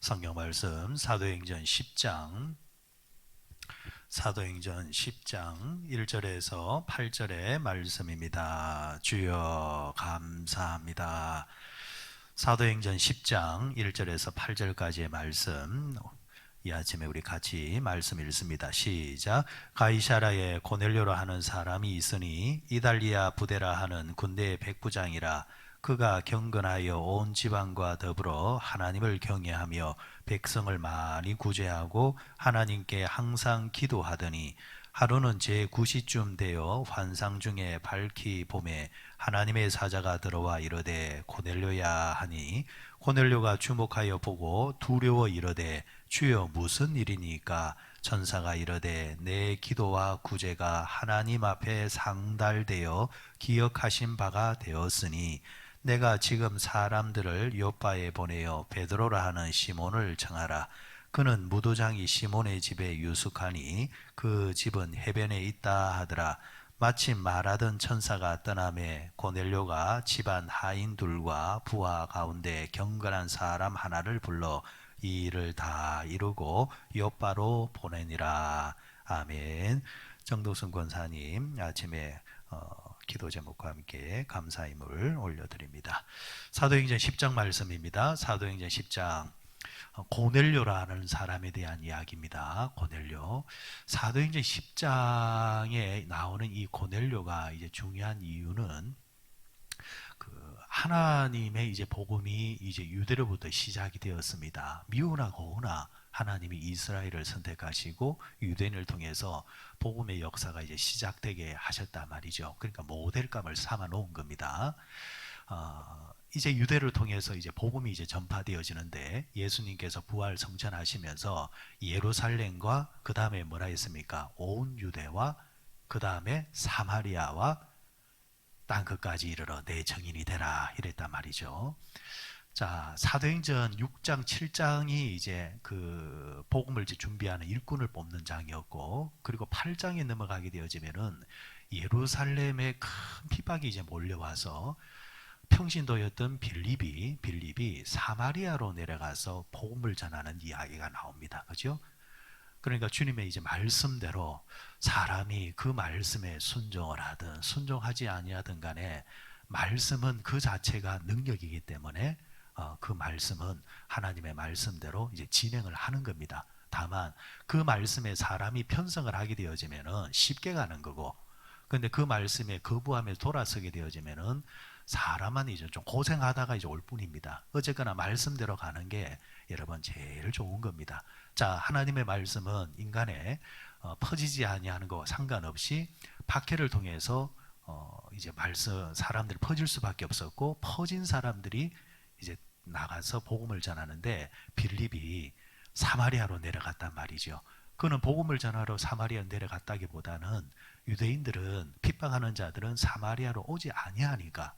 성경 말씀 사도행전 10장 1절에서 8절의 말씀입니다. 주여 감사합니다. 사도행전 10장 1절에서 8절까지의 말씀, 이 아침에 우리 같이 말씀 읽습니다. 시작. 가이사라에 고넬료라 하는 사람이 있으니 이달리아 부데라 하는 군대의 백부장이라. 그가 경건하여 온 지방과 더불어 하나님을 경외하며 백성을 많이 구제하고 하나님께 항상 기도하더니, 하루는 제9시쯤 되어 환상 중에 밝히 봄에 하나님의 사자가 들어와 이르되 고넬료야 하니, 고넬료가 주목하여 보고 두려워 이르되 주여 무슨 일이니까? 천사가 이르되 내 기도와 구제가 하나님 앞에 상달되어 기억하신 바가 되었으니 내가 지금 사람들을 요빠에 보내어 베드로라 하는 시몬을 청하라. 그는 무도장이 시몬의 집에 유숙하니 그 집은 해변에 있다 하더라. 마침 말하던 천사가 떠나매 고넬료가 집안 하인들과 부하 가운데 경건한 사람 하나를 불러 이 일을 다 이루고 요빠로 보내니라. 아멘. 정도순 권사님 아침에 기도 제목과 함께 감사임을 올려드립니다. 사도행전 10장 말씀입니다. 사도행전 10장 고넬료라는 사람에 대한 이야기입니다. 고넬료. 사도행전 10장에 나오는 이 고넬료가 이제 중요한 이유는 하나님의 이제 복음이 이제 유대로부터 시작이 되었습니다. 미우나 고우나 하나님이 이스라엘을 선택하시고 유대인을 통해서 복음의 역사가 이제 시작되게 하셨단 말이죠. 그러니까 모델감을 삼아 놓은 겁니다. 이제 유대를 통해서 이제 복음이 이제 전파되어지는데, 예수님께서 부활 성천하시면서 예루살렘과 그 다음에 뭐라 했습니까? 온 유대와 그 다음에 사마리아와 땅 끝까지 이르러 내 증인이 되라 이랬단 말이죠. 자, 사도행전 6장 7장이 이제 그 복음을 이제 준비하는 일꾼을 뽑는 장이었고, 그리고 8장에 넘어가게 되어지면은 예루살렘에 큰 핍박이 이제 몰려와서 평신도였던 빌립이 사마리아로 내려가서 복음을 전하는 이야기가 나옵니다. 그죠? 그러니까 주님의 이제 말씀대로 사람이 그 말씀에 순종을 하든 순종하지 아니하든 간에 말씀은 그 자체가 능력이기 때문에 그 말씀은 하나님의 말씀대로 이제 진행을 하는 겁니다. 다만 그 말씀에 사람이 편성을 하게 되어지면은 쉽게 가는 거고, 근데 그 말씀에 거부하며 돌아서게 되어지면은 사람은 이제 좀 고생하다가 이제 올 뿐입니다. 어쨌거나 말씀대로 가는 게 여러분 제일 좋은 겁니다. 자, 하나님의 말씀은 인간의 퍼지지 아니하는 거 상관없이 박해를 통해서 이제 말씀 사람들이 퍼질 수밖에 없었고, 퍼진 사람들이 이제 나가서 복음을 전하는데 빌립이 사마리아로 내려갔단 말이죠. 그는 복음을 전하러 사마리아 내려갔다기보다는 유대인들은 핍박하는 자들은 사마리아로 오지 아니하니까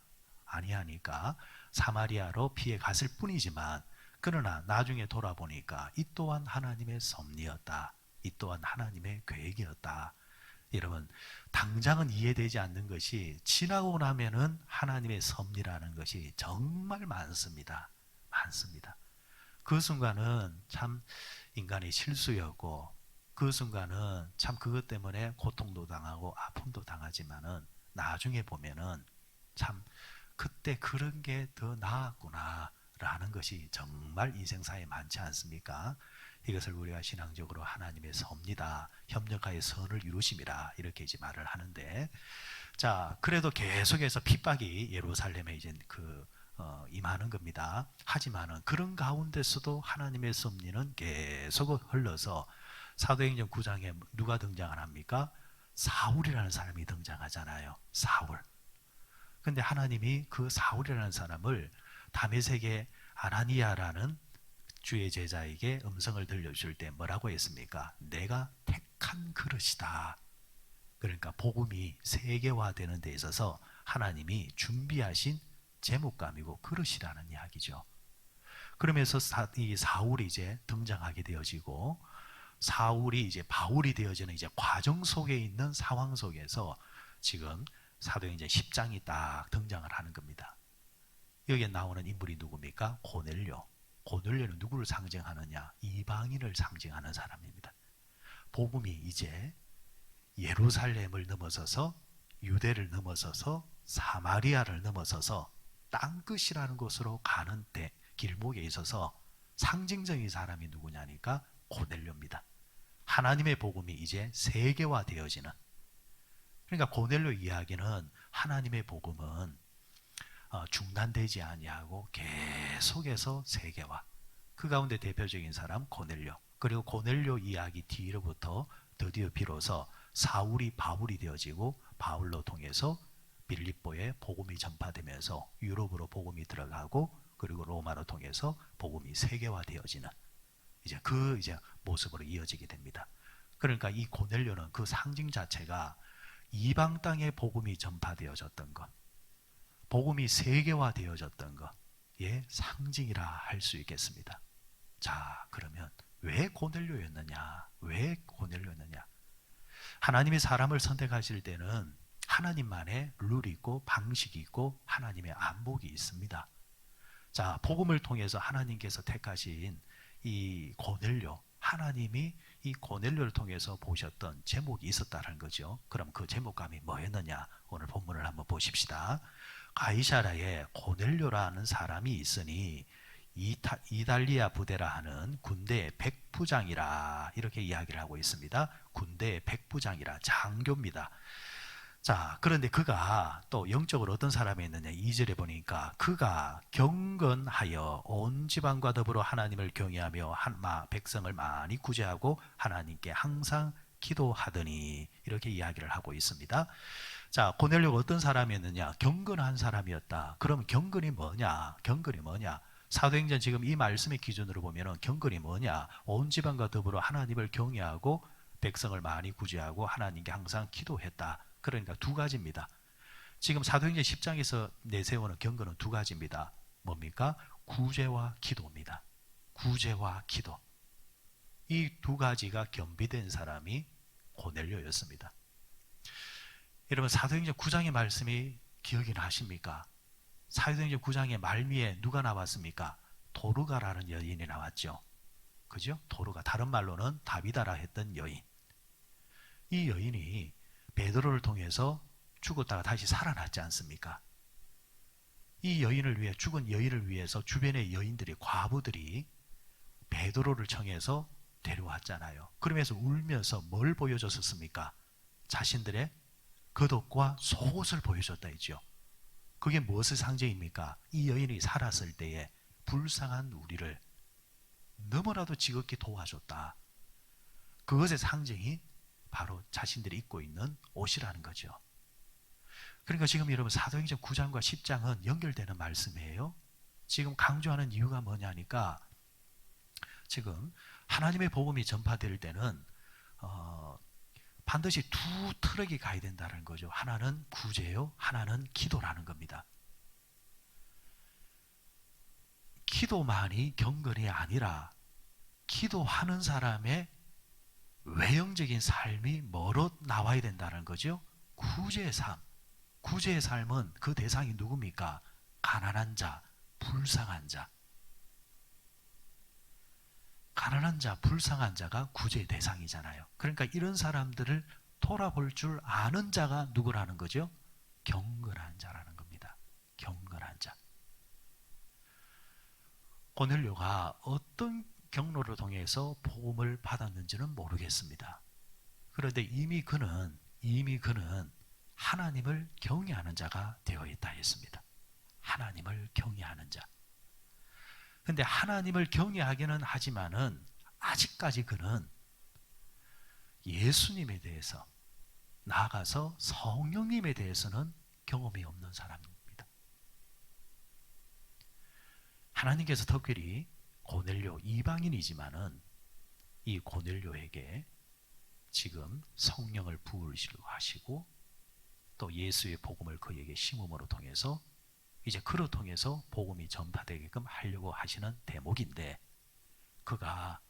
사마리아로 피해 갔을 뿐이지만, 그러나 나중에 돌아보니까 이 또한 하나님의 섭리였다. 이 또한 하나님의 계획이었다. 여러분, 당장은 이해되지 않는 것이 지나고 나면은 하나님의 섭리라는 것이 정말 많습니다. 그 순간은 참 인간의 실수였고, 그 순간은 참 그것 때문에 고통도 당하고 아픔도 당하지만은 나중에 보면은 참 그때 그런 게 더 나았구나 라는 것이 정말 인생사에 많지 않습니까? 이것을 우리가 신앙적으로 하나님의 섭리다, 협력하여 선을 이루심이라 이렇게 이제 말을 하는데, 자, 그래도 계속해서 핍박이 예루살렘에 이제 임하는 겁니다. 하지만은 그런 가운데서도 하나님의 섭리는 계속 흘러서 사도행전 9장에 누가 등장을 합니까? 사울이라는 사람이 등장하잖아요. 사울. 근데 하나님이 그 사울이라는 사람을 다메섹의 아나니아라는 주의 제자에게 음성을 들려줄 때 뭐라고 했습니까? 내가 택한 그릇이다. 그러니까 복음이 세계화되는 데 있어서 하나님이 준비하신 제목감이고 그릇이라는 이야기죠. 그러면서 이 사울이 이제 등장하게 되어지고, 사울이 이제 바울이 되어지는 이제 과정 속에 있는 상황 속에서 지금 사도행전 10장이 딱 등장을 하는 겁니다. 여기에 나오는 인물이 누굽니까? 고넬료. 고넬료는 누구를 상징하느냐? 이방인을 상징하는 사람입니다. 복음이 이제 예루살렘을 넘어서서 유대를 넘어서서 사마리아를 넘어서서 땅끝이라는 곳으로 가는 길목에 있어서 상징적인 사람이 누구냐니까 고넬료입니다. 하나님의 복음이 이제 세계화되어지는, 그러니까 고넬료 이야기는 하나님의 복음은 중단되지 아니하고 계속해서 세계화. 그 가운데 대표적인 사람 고넬료. 그리고 고넬료 이야기 뒤로부터 드디어 비로소 사울이 바울이 되어지고 바울로 통해서 빌립보에 복음이 전파되면서 유럽으로 복음이 들어가고 그리고 로마로 통해서 복음이 세계화되어지는 이제 모습으로 이어지게 됩니다. 그러니까 이 고넬료는 그 상징 자체가 이방 땅에 복음이 전파되어졌던 것, 복음이 세계화되어졌던 것의 상징이라 할 수 있겠습니다. 자, 그러면 왜 고넬료였느냐? 왜 고넬료였느냐? 하나님이 사람을 선택하실 때는 하나님만의 룰이 있고 방식이 있고 하나님의 안목이 있습니다. 자, 복음을 통해서 하나님께서 택하신 이 고넬료, 하나님이 이 고넬료를 통해서 보셨던 제목이 있었다는 거죠. 그럼 그 제목감이 뭐였느냐? 오늘 본문을 한번 보십시다. 가이사라에 고넬료라는 사람이 있으니 이달리아 부대라 하는 군대의 백부장이라 이렇게 이야기를 하고 있습니다. 군대의 백부장이라 장교입니다. 자, 그런데 그가 또 영적으로 어떤 사람이었느냐? 2절에 보니까 그가 경건하여 온 지방과 더불어 하나님을 경외하며 백성을 많이 구제하고 하나님께 항상 기도하더니 이렇게 이야기를 하고 있습니다. 자, 고넬료가 어떤 사람이었느냐? 경건한 사람이었다. 그럼 경건이 뭐냐? 경건이 뭐냐? 사도행전 지금 이 말씀의 기준으로 보면은 경건이 뭐냐? 온 지방과 더불어 하나님을 경외하고 백성을 많이 구제하고 하나님께 항상 기도했다. 그러니까 두 가지입니다. 지금 사도행전 10장에서 내세우는 경건은 두 가지입니다. 뭡니까? 구제와 기도입니다. 구제와 기도. 이 두 가지가 겸비된 사람이 고넬료였습니다. 여러분, 사도행전 9장의 말씀이 기억이 나십니까? 사도행전 9장의 말미에 누가 나왔습니까? 도르가라는 여인이 나왔죠. 그죠? 도르가, 다른 말로는 다비다라 했던 여인. 이 여인이 베드로를 통해서 죽었다가 다시 살아났지 않습니까? 이 여인을 위해, 죽은 여인을 위해서 주변의 여인들이, 과부들이 베드로를 청해서 데려왔잖아요. 그러면서 울면서 뭘 보여줬었습니까? 자신들의 겉옷과 속옷을 보여줬다 했죠. 그게 무엇의 상징입니까? 이 여인이 살았을 때에 불쌍한 우리를 너무나도 지극히 도와줬다. 그것의 상징이 바로 자신들이 입고 있는 옷이라는 거죠. 그러니까 지금 여러분 사도행전 9장과 10장은 연결되는 말씀이에요. 지금 강조하는 이유가 뭐냐니까 지금 하나님의 복음이 전파될 때는 반드시 두 트럭이 가야 된다는 거죠. 하나는 구제요, 하나는 기도라는 겁니다. 기도만이 경건이 아니라 기도하는 사람의 외형적인 삶이 뭐로 나와야 된다는 거죠? 구제의 삶. 구제의 삶은 그 대상이 누굽니까? 가난한 자, 불쌍한 자. 가난한 자, 불쌍한 자가 구제의 대상이잖아요. 그러니까 이런 사람들을 돌아볼 줄 아는 자가 누구라는 거죠? 경건한 자라는 겁니다. 경건한 자. 고넬료가 어떤 경로를 통해서 복음을 받았는지는 모르겠습니다. 그런데 이미 그는 하나님을 경외하는 자가 되어 있다 했습니다. 하나님을 경외하는 자. 근데 하나님을 경외하기는 하지만은 아직까지 그는 예수님에 대해서, 나아가서 성령님에 대해서는 경험이 없는 사람입니다. 하나님께서 특별히 고넬료, 이방인이지만은 이 고넬료에게 지금 성령을 부으시려 하시고 또 예수의 복음을 그에게 심음으로 통해서 이제 그로 통해서 복음이 전파되게끔 하려고 하시는 대목인데, 그가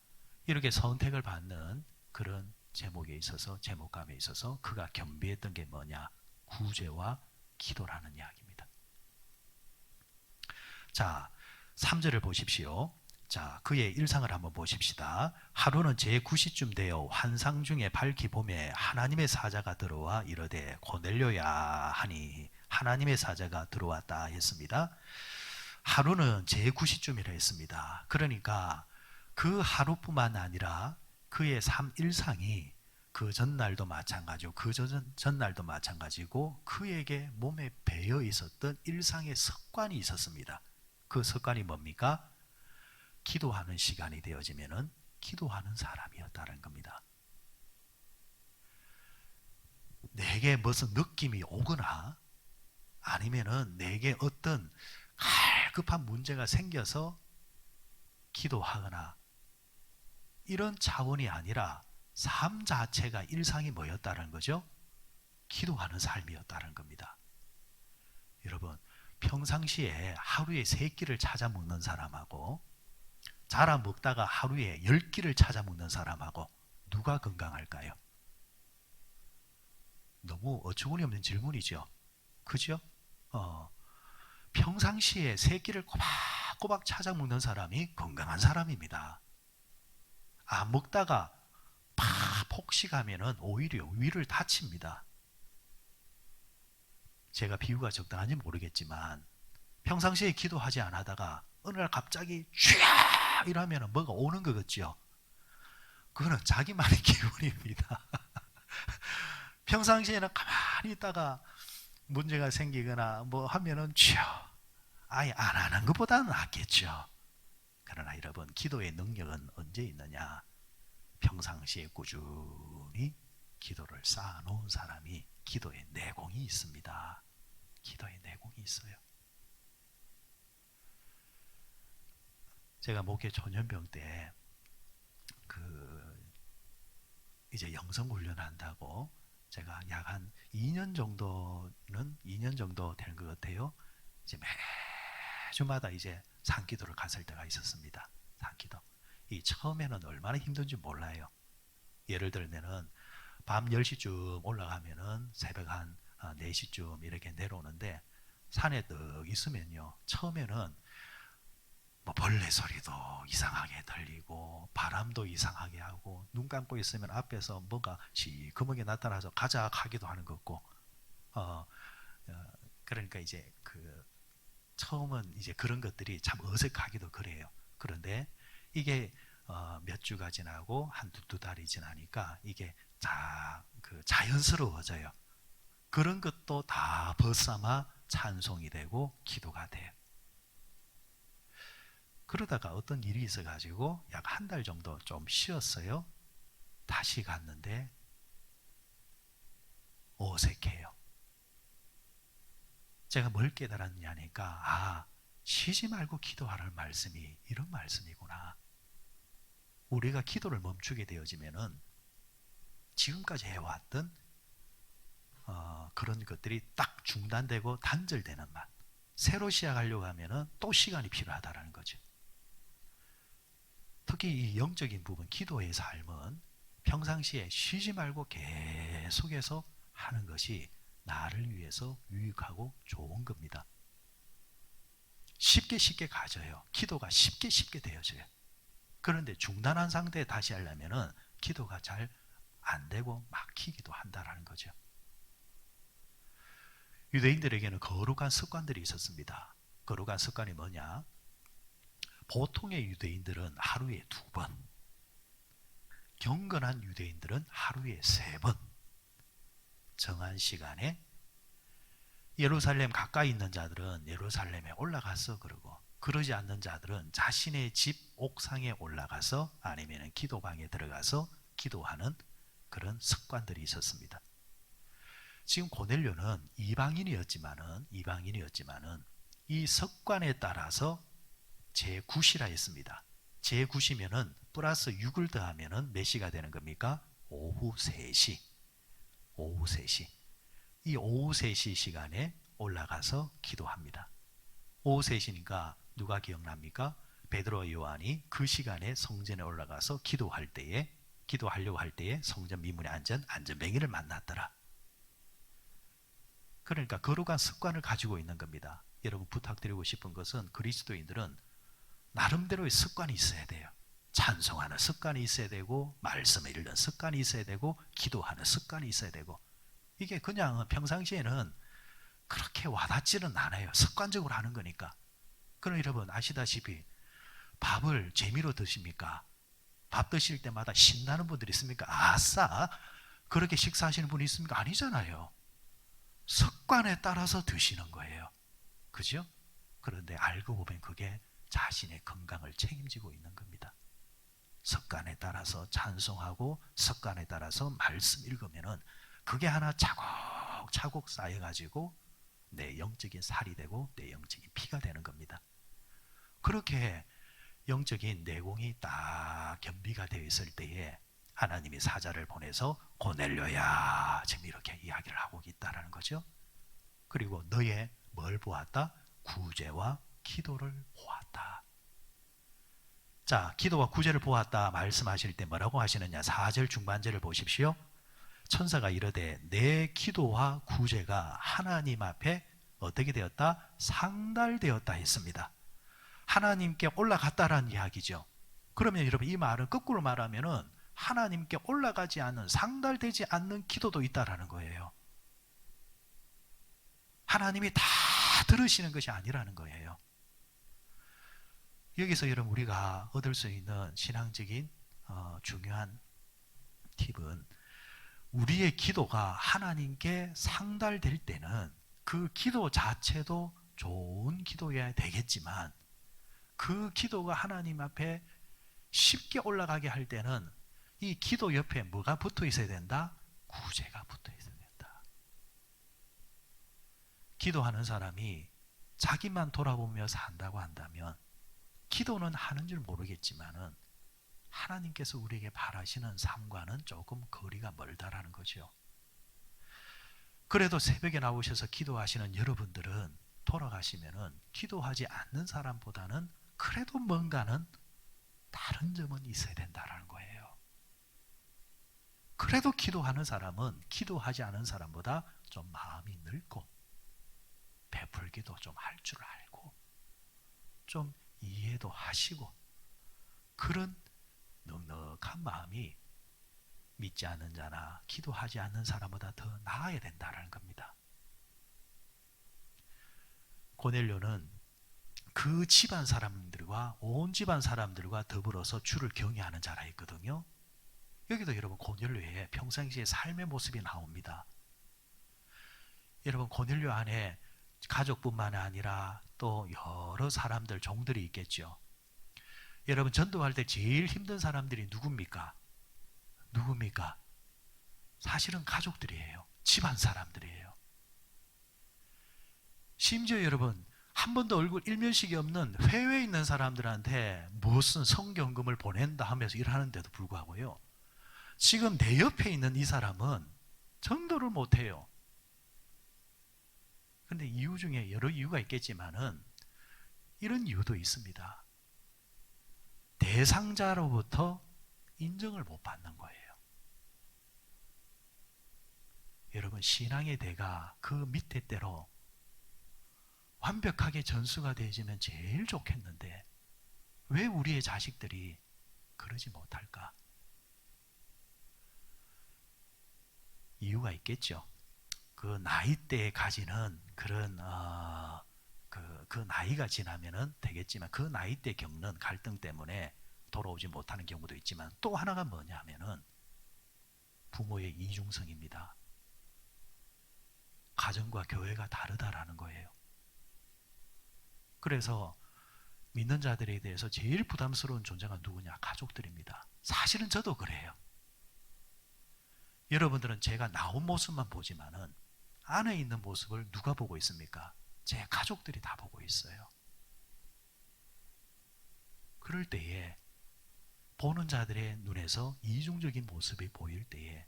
이렇게 선택을 받는 그런 제목에 있어서, 제목감에 있어서 그가 겸비했던 게 뭐냐? 구제와 기도라는 이야기입니다. 자, 3절을 보십시오. 자, 그의 일상을 한번 보십시다. 하루는 제9시쯤 되어 환상 중에 밝히 봄에 하나님의 사자가 들어와 이르되 고넬료야 하니 하나님의 사자가 들어왔다 했습니다. 하루는 제9시쯤이라 했습니다. 그러니까 그 하루뿐만 아니라 그의 삶 일상이 그 전날도 마찬가지고 그 전날도 마찬가지고 그에게 몸에 배어 있었던 일상의 습관이 있었습니다. 그 습관이 뭡니까? 기도하는 시간이 되어지면은 기도하는 사람이었다는 겁니다. 내게 무슨 느낌이 오거나 아니면은 내게 어떤 갈급한 문제가 생겨서 기도하거나 이런 차원이 아니라 삶 자체가 일상이 뭐였다는 거죠? 기도하는 삶이었다는 겁니다. 여러분, 평상시에 하루에 3끼를 찾아 먹는 사람하고 자라 먹다가 하루에 10끼를 찾아 먹는 사람하고 누가 건강할까요? 너무 어처구니 없는 질문이죠. 그죠? 평상시에 3끼를 꼬박꼬박 찾아 먹는 사람이 건강한 사람입니다. 안 먹다가 폭식하면은 오히려 위를 다칩니다. 제가 비유가 적당한지 모르겠지만 평상시에 기도하지 않다가 어느 날 갑자기 쥐야 이러면 뭐가 오는 거겠죠. 그거는 자기만의 기분입니다. 평상시에는 가만히 있다가 문제가 생기거나 뭐 하면은 쥐야 아예 안 하는 것보다는 낫겠죠. 그러나 여러분, 기도의 능력은 언제 있느냐? 평상시에 꾸준히 기도를 쌓아놓은 사람이 기도의 내공이 있습니다. 기도의 내공이 있어요. 제가 목회 초년병 때 이제 영성 훈련한다고 제가 약 한 2년 정도 되는 것 같아요. 이제 매주마다 이제 산기도를 갔을 때가 있었습니다. 산기도. 이 처음에는 얼마나 힘든지 몰라요. 예를 들면은 밤 10시쯤 올라가면은 새벽 한 4시쯤 이렇게 내려오는데 산에 딱 있으면요. 처음에는 뭐 벌레 소리도 이상하게 들리고 바람도 이상하게 하고 눈 감고 있으면 앞에서 뭔가 시커멓게 나타나서 가자 하기도 하는 것 같고 그러니까 이제 처음은 이제 그런 것들이 참 어색하기도 그래요. 그런데 이게 몇 주가 지나고 한두 달이 지나니까 이게 다 자연스러워져요. 그런 것도 다 벗삼아 찬송이 되고 기도가 돼요. 그러다가 어떤 일이 있어가지고 약 한 달 정도 좀 쉬었어요. 다시 갔는데 어색해요. 제가 뭘 깨달았냐니까 쉬지 말고 기도하라는 말씀이 이런 말씀이구나. 우리가 기도를 멈추게 되어지면은 지금까지 해왔던 그런 것들이 딱 중단되고 단절되는 맛. 새로 시작하려고 하면은 또 시간이 필요하다는 거죠. 특히 이 영적인 부분, 기도의 삶은 평상시에 쉬지 말고 계속해서 하는 것이 나를 위해서 유익하고 좋은 겁니다. 쉽게 가져요. 기도가 쉽게 되어져요. 그런데 중단한 상태에 다시 하려면은 기도가 잘 안 되고 막히기도 한다라는 거죠. 유대인들에게는 거룩한 습관들이 있었습니다. 거룩한 습관이 뭐냐? 보통의 유대인들은 하루에 2번, 경건한 유대인들은 하루에 3번 정한 시간에 예루살렘 가까이 있는 자들은 예루살렘에 올라가서 그러지 않는 자들은 자신의 집 옥상에 올라가서 아니면 기도방에 들어가서 기도하는 그런 습관들이 있었습니다. 지금 고넬료는 이방인이었지만은 이 습관에 따라서 제9시라 했습니다. 제9시면은 플러스 6을 더하면은 몇 시가 되는 겁니까? 오후 3시. 이 오후 3시 시간에 올라가서 기도합니다. 오후 3시니까 누가 기억납니까? 베드로와 요한이 그 시간에 성전에 올라가서 기도하려고 할 때에 성전 미문에 안전뱅이를 만났더라. 그러니까 거룩한 습관을 가지고 있는 겁니다. 여러분, 부탁드리고 싶은 것은 그리스도인들은 나름대로의 습관이 있어야 돼요. 찬송하는 습관이 있어야 되고, 말씀을 읽는 습관이 있어야 되고, 기도하는 습관이 있어야 되고, 이게 그냥 평상시에는 그렇게 와닿지는 않아요. 습관적으로 하는 거니까. 그럼 여러분 아시다시피 밥을 재미로 드십니까? 밥 드실 때마다 신나는 분들이 있습니까? 아싸! 그렇게 식사하시는 분이 있습니까? 아니잖아요. 습관에 따라서 드시는 거예요. 그죠? 그런데 알고 보면 그게 자신의 건강을 책임지고 있는 겁니다. 습관에 따라서 찬송하고 습관에 따라서 말씀 읽으면은 그게 하나 차곡차곡 쌓여가지고 내 영적인 살이 되고 내 영적인 피가 되는 겁니다. 그렇게 영적인 내공이 딱 겸비가 되어 있을 때에 하나님이 사자를 보내서 고넬료야 지금 이렇게 이야기를 하고 있다는 거죠. 그리고 너의 뭘 보았다? 구제와 기도를 보았다. 자, 기도와 구제를 보았다 말씀하실 때 뭐라고 하시느냐? 4절 중반절을 보십시오. 천사가 이르되 내 기도와 구제가 하나님 앞에 어떻게 되었다? 상달되었다 했습니다. 하나님께 올라갔다라는 이야기죠. 그러면 여러분 이 말은 거꾸로 말하면은 하나님께 올라가지 않는, 상달되지 않는 기도도 있다라는 거예요. 하나님이 다 들으시는 것이 아니라는 거예요. 여기서 여러분 우리가 얻을 수 있는 신앙적인 중요한 팁은 우리의 기도가 하나님께 상달될 때는 그 기도 자체도 좋은 기도여야 되겠지만 그 기도가 하나님 앞에 쉽게 올라가게 할 때는 이 기도 옆에 뭐가 붙어 있어야 된다? 구제가 붙어 있어야 된다. 기도하는 사람이 자기만 돌아보며 산다고 한다면 기도는 하는 줄 모르겠지만은 하나님께서 우리에게 바라시는 삶과는 조금 거리가 멀다라는 거죠. 그래도 새벽에 나오셔서 기도하시는 여러분들은 돌아가시면은 기도하지 않는 사람보다는 그래도 뭔가는 다른 점은 있어야 된다라는 거예요. 그래도 기도하는 사람은 기도하지 않은 사람보다 좀 마음이 넓고 베풀기도 좀 할 줄 알고 좀 이해도 하시고 그런 넉넉한 마음이 믿지 않는 자나 기도하지 않는 사람보다 더 나아야 된다는 겁니다. 고넬료는 그 집안 사람들과 온 집안 사람들과 더불어서 주를 경외하는 자라 했거든요. 여기도 여러분 고넬료의 평상시의 삶의 모습이 나옵니다. 여러분 고넬료 안에 가족뿐만 아니라 또 여러 사람들 종들이 있겠죠. 여러분 전도할 때 제일 힘든 사람들이 누굽니까? 누굽니까? 사실은 가족들이에요. 집안 사람들이에요. 심지어 여러분 한 번도 얼굴 일면식이 없는 해외에 있는 사람들한테 무슨 성경금을 보낸다 하면서 일하는데도 불구하고요. 지금 내 옆에 있는 이 사람은 전도를 못해요. 그런데 이유 중에 여러 이유가 있겠지만은 이런 이유도 있습니다. 대상자로부터 인정을 못 받는 거예요. 여러분 신앙의 대가 그 밑에 때로 완벽하게 전수가 되어지면 제일 좋겠는데 왜 우리의 자식들이 그러지 못할까? 이유가 있겠죠. 그 나이대에 가지는 그런 그 나이가 지나면은 되겠지만 그 나이대 겪는 갈등 때문에 돌아오지 못하는 경우도 있지만 또 하나가 뭐냐면은 부모의 이중성입니다. 가정과 교회가 다르다라는 거예요. 그래서 믿는 자들에 대해서 제일 부담스러운 존재가 누구냐? 가족들입니다. 사실은 저도 그래요. 여러분들은 제가 나온 모습만 보지만은 안에 있는 모습을 누가 보고 있습니까? 제 가족들이 다 보고 있어요. 그럴 때에 보는 자들의 눈에서 이중적인 모습이 보일 때에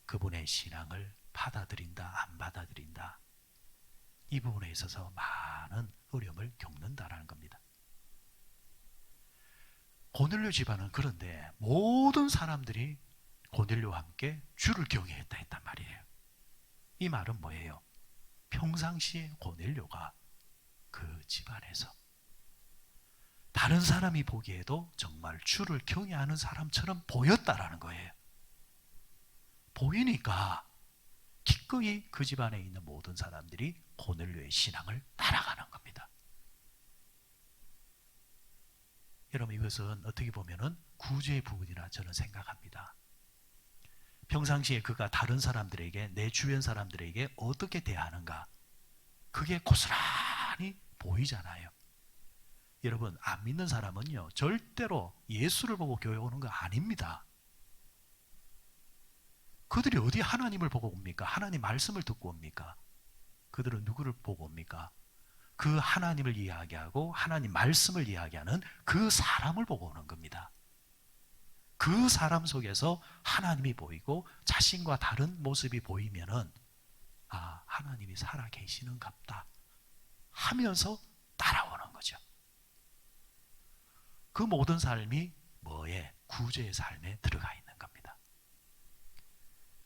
그분의 신앙을 받아들인다, 안 받아들인다. 이 부분에 있어서 많은 어려움을 겪는다라는 겁니다. 고넬료 집안은 그런데 모든 사람들이 고넬료와 함께 주를 경외했다 했단 말이에요. 이 말은 뭐예요? 평상시에 고넬료가 그 집안에서 다른 사람이 보기에도 정말 주를 경외하는 사람처럼 보였다라는 거예요. 보이니까 기꺼이 그 집안에 있는 모든 사람들이 고넬료의 신앙을 따라가는 겁니다. 여러분, 이것은 어떻게 보면은 구제의 부분이라 저는 생각합니다. 평상시에 그가 다른 사람들에게, 내 주변 사람들에게 어떻게 대하는가, 그게 고스란히 보이잖아요. 여러분, 안 믿는 사람은요, 절대로 예수를 보고 교회 오는 거 아닙니다. 그들이 어디 하나님을 보고 옵니까? 하나님 말씀을 듣고 옵니까? 그들은 누구를 보고 옵니까? 그 하나님을 이야기하고 하나님 말씀을 이야기하는 그 사람을 보고 오는 겁니다. 그 사람 속에서 하나님이 보이고 자신과 다른 모습이 보이면은, 아, 하나님이 살아 계시는갑다 하면서 따라오는 거죠. 그 모든 삶이 뭐에? 구제의 삶에 들어가 있는 겁니다.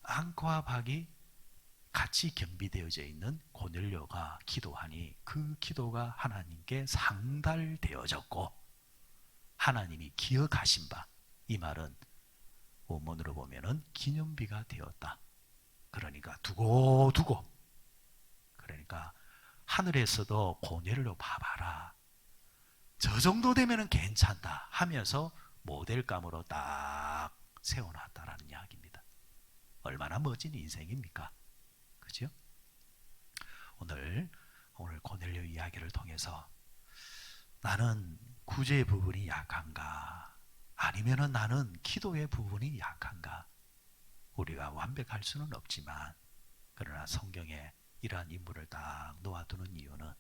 안과 박이 같이 겸비되어져 있는 고넬료가 기도하니 그 기도가 하나님께 상달되어졌고 하나님이 기억하신 바, 이 말은 원문으로 보면은 기념비가 되었다. 그러니까 두고 그러니까 하늘에서도 고넬료 봐봐라, 저 정도 되면은 괜찮다 하면서 모델감으로 딱 세워놨다라는 이야기입니다. 얼마나 멋진 인생입니까? 그죠? 오늘 고넬료 이야기를 통해서 나는 구제의 부분이 약한가, 아니면은 나는 기도의 부분이 약한가, 우리가 완벽할 수는 없지만 그러나 성경에 이러한 인물을 딱 놓아두는 이유는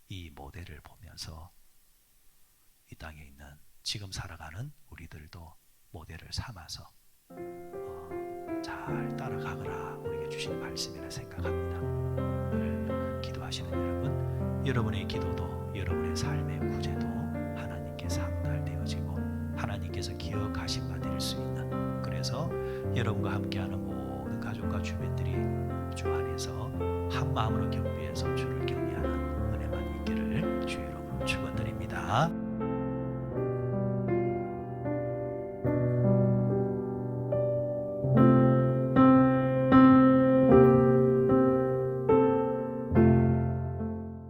이 모델을 보면서 이 땅에 있는 지금 살아가는 우리들도 모델을 삼아서 잘 따라가거라, 우리에게 주시는 말씀이라 생각합니다. 오늘 기도하시는 여러분, 여러분의 기도도 여러분의 삶의 구제도 하나님께 상달되어지고 하나님께서 기억하신 바 될 수 있는, 그래서 여러분과 함께하는 모든 가족과 주변들이 주 안에서 한 마음으로 겸비해서 주를 경외하는 은혜만 있기를 주의 이름으로 축원드립니다.